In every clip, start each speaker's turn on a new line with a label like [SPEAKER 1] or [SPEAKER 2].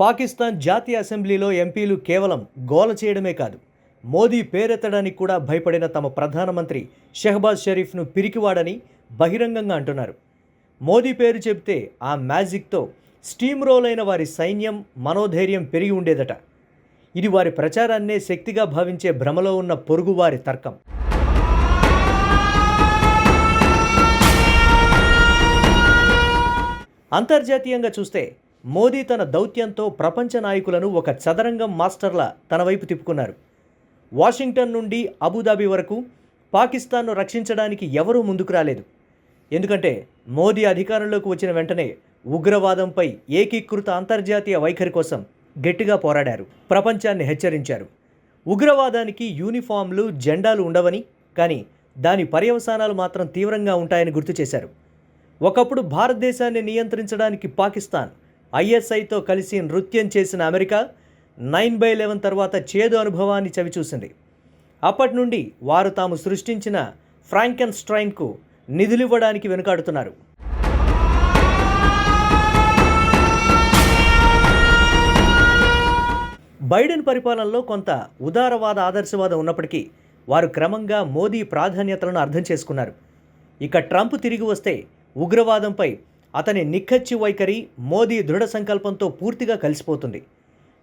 [SPEAKER 1] పాకిస్తాన్ జాతీయ అసెంబ్లీలో ఎంపీలు కేవలం గోల చేయడమే కాదు, మోదీ పేరెత్తడానికి కూడా భయపడిన తమ ప్రధానమంత్రి షెహబాజ్ షరీఫ్ను పిరికివాడని బహిరంగంగా అంటున్నారు. మోదీ పేరు చెబితే ఆ మ్యాజిక్తో స్టీమ్ రోల్ అయిన వారి సైన్యం మనోధైర్యం పెరిగి ఉండేదట. ఇది వారి ప్రచారాన్నే శక్తిగా భావించే భ్రమలో ఉన్న పొరుగువారి తర్కం. అంతర్జాతీయంగా చూస్తే మోదీ తన దౌత్యంతో ప్రపంచ నాయకులను ఒక చదరంగం మాస్టర్లా తన వైపు తిప్పుకున్నారు. వాషింగ్టన్ నుండి అబుదాబి వరకు పాకిస్తాన్ను రక్షించడానికి ఎవరూ ముందుకు రాలేదు. ఎందుకంటే మోదీ అధికారంలోకి వచ్చిన వెంటనే ఉగ్రవాదంపై ఏకీకృత అంతర్జాతీయ వైఖరి కోసం గట్టిగా పోరాడారు. ప్రపంచాన్ని హెచ్చరించారు. ఉగ్రవాదానికి యూనిఫామ్లు, జెండాలు ఉండవని, కానీ దాని పర్యవసానాలు మాత్రం తీవ్రంగా ఉంటాయని గుర్తు చేశారు. ఒకప్పుడు భారతదేశాన్ని నియంత్రించడానికి పాకిస్తాన్, ఐఎస్ఐతో కలిసి నృత్యం చేసిన అమెరికా 9/11 తర్వాత చేదు అనుభవాన్ని చవిచూసింది. అప్పటి నుండి వారు తాము సృష్టించిన ఫ్రాంకెన్స్టైన్కు నిధులివ్వడానికి వెనుకాడుతున్నారు. బైడెన్ పరిపాలనలో కొంత ఉదారవాద ఆదర్శవాదం ఉన్నప్పటికీ వారు క్రమంగా మోదీ ప్రాధాన్యతలను అర్థం చేసుకున్నారు. ఇక ట్రంప్ తిరిగి వస్తే ఉగ్రవాదంపై అతని నిక్కచ్చి వైఖరి మోదీ దృఢ సంకల్పంతో పూర్తిగా కలిసిపోతుంది.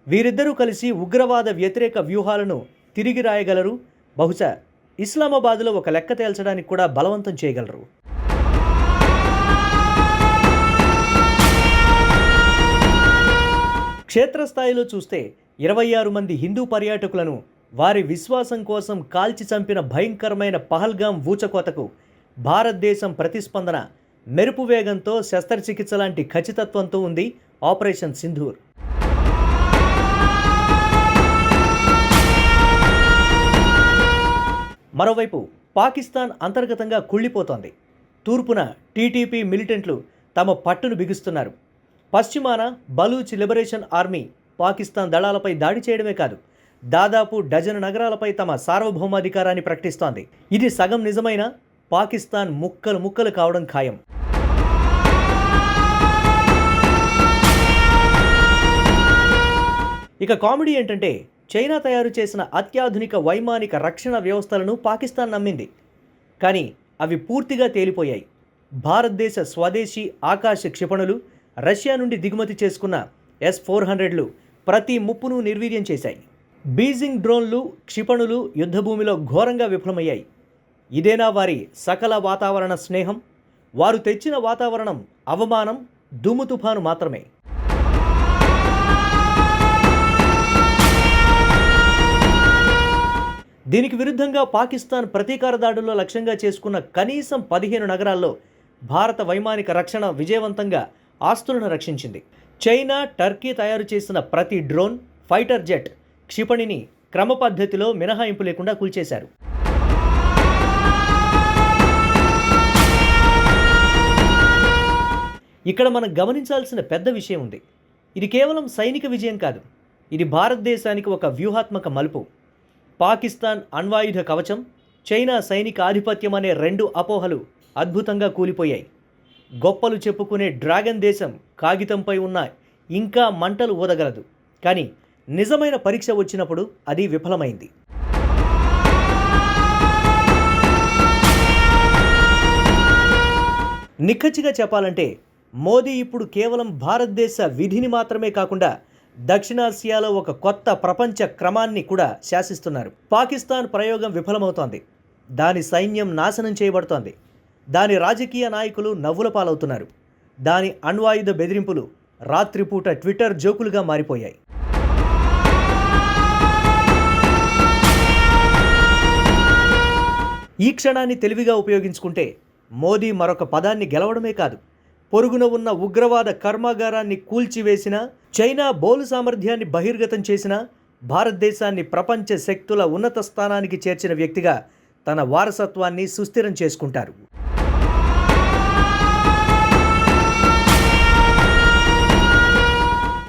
[SPEAKER 1] వీరిద్దరూ కలిసి ఉగ్రవాద వ్యతిరేక వ్యూహాలను తిరిగి రాయగలరు. బహుశా ఇస్లామాబాద్లో ఒక లెక్క తేల్చడానికి కూడా బలవంతం చేయగలరు. క్షేత్రస్థాయిలో చూస్తే 26 మంది హిందూ పర్యాటకులను వారి విశ్వాసం కోసం కాల్చి చంపిన భయంకరమైన పహల్గాం ఊచకోతకు భారతదేశం ప్రతిస్పందన మెరుపు వేగంతో, శస్త్రచికిత్స లాంటి ఖచ్చితత్వంతో ఉంది ఆపరేషన్ సింధూర్. మరోవైపు పాకిస్తాన్ అంతర్గతంగా కుళ్ళిపోతోంది. తూర్పున టీటీపీ మిలిటెంట్లు తమ పట్టును బిగుస్తున్నారు. పశ్చిమాన బలూచ్ లిబరేషన్ ఆర్మీ పాకిస్తాన్ దళాలపై దాడి చేయడమే కాదు, దాదాపు డజను నగరాలపై తమ సార్వభౌమాధికారాన్ని ప్రకటిస్తోంది. ఇది సగం నిజమైన పాకిస్తాన్ ముక్కలు ముక్కలు కావడం ఖాయం. ఇక కామెడీ ఏంటంటే, చైనా తయారు చేసిన అత్యాధునిక వైమానిక రక్షణ వ్యవస్థలను పాకిస్తాన్ నమ్మింది. కానీ అవి పూర్తిగా తేలిపోయాయి. భారతదేశ స్వదేశీ ఆకాశ క్షిపణులు, రష్యా నుండి దిగుమతి చేసుకున్న S-400లు ప్రతి ముప్పును నిర్వీర్యం చేశాయి. బీజింగ్ డ్రోన్లు, క్షిపణులు యుద్ధభూమిలో ఘోరంగా విఫలమయ్యాయి. ఇదేనా వారి సకల వాతావరణ స్నేహం? వారు తెచ్చిన వాతావరణం అవమానం, దుమ్ము తుఫాను మాత్రమే. దీనికి విరుద్ధంగా పాకిస్తాన్ ప్రతీకార దాడుల్లో లక్ష్యంగా చేసుకున్న కనీసం 15 నగరాల్లో భారత వైమానిక రక్షణ విజయవంతంగా ఆస్తులను రక్షించింది. చైనా, టర్కీ తయారు చేసిన ప్రతి డ్రోన్, ఫైటర్ జెట్, క్షిపణిని క్రమ పద్ధతిలో మినహాయింపు లేకుండా కూల్చేశారు. ఇక్కడ మనం గమనించాల్సిన పెద్ద విషయం ఉంది. ఇది కేవలం సైనిక విజయం కాదు, ఇది భారతదేశానికి ఒక వ్యూహాత్మక మలుపు. పాకిస్తాన్ అణ్వాయుధ కవచం, చైనా సైనిక ఆధిపత్యం అనే 2 అపోహలు అద్భుతంగా కూలిపోయాయి. గొప్పలు చెప్పుకునే డ్రాగన్ దేశం కాగితంపై ఉన్న ఇంకా మంటలు ఊదగలదు, కానీ నిజమైన పరీక్ష వచ్చినప్పుడు అది విఫలమైంది. నిక్కచ్చిగా చెప్పాలంటే మోదీ ఇప్పుడు కేవలం భారతదేశ విధిని మాత్రమే కాకుండా దక్షిణాసియాలో ఒక కొత్త ప్రపంచ క్రమాన్ని కూడా శాసిస్తున్నారు. పాకిస్తాన్ ప్రయోగం విఫలమవుతోంది. దాని సైన్యం నాశనం చేయబడుతోంది. దాని రాజకీయ నాయకులు నవ్వుల పాలవుతున్నారు. దాని అణ్వాయుధ బెదిరింపులు రాత్రిపూట ట్విట్టర్ జోకులుగా మారిపోయాయి. ఈ క్షణాన్ని తెలివిగా ఉపయోగించుకుంటే మోదీ మరొక పదాన్ని గెలవడమే కాదు, పొరుగున ఉన్న ఉగ్రవాద కర్మాగారాన్ని కూల్చివేసిన, చైనా బౌలు సామర్థ్యాన్ని బహిర్గతం చేసిన, భారతదేశాన్ని ప్రపంచ శక్తుల ఉన్నత స్థానానికి చేర్చిన వ్యక్తిగా తన వారసత్వాన్ని సుస్థిరం చేసుకుంటారు.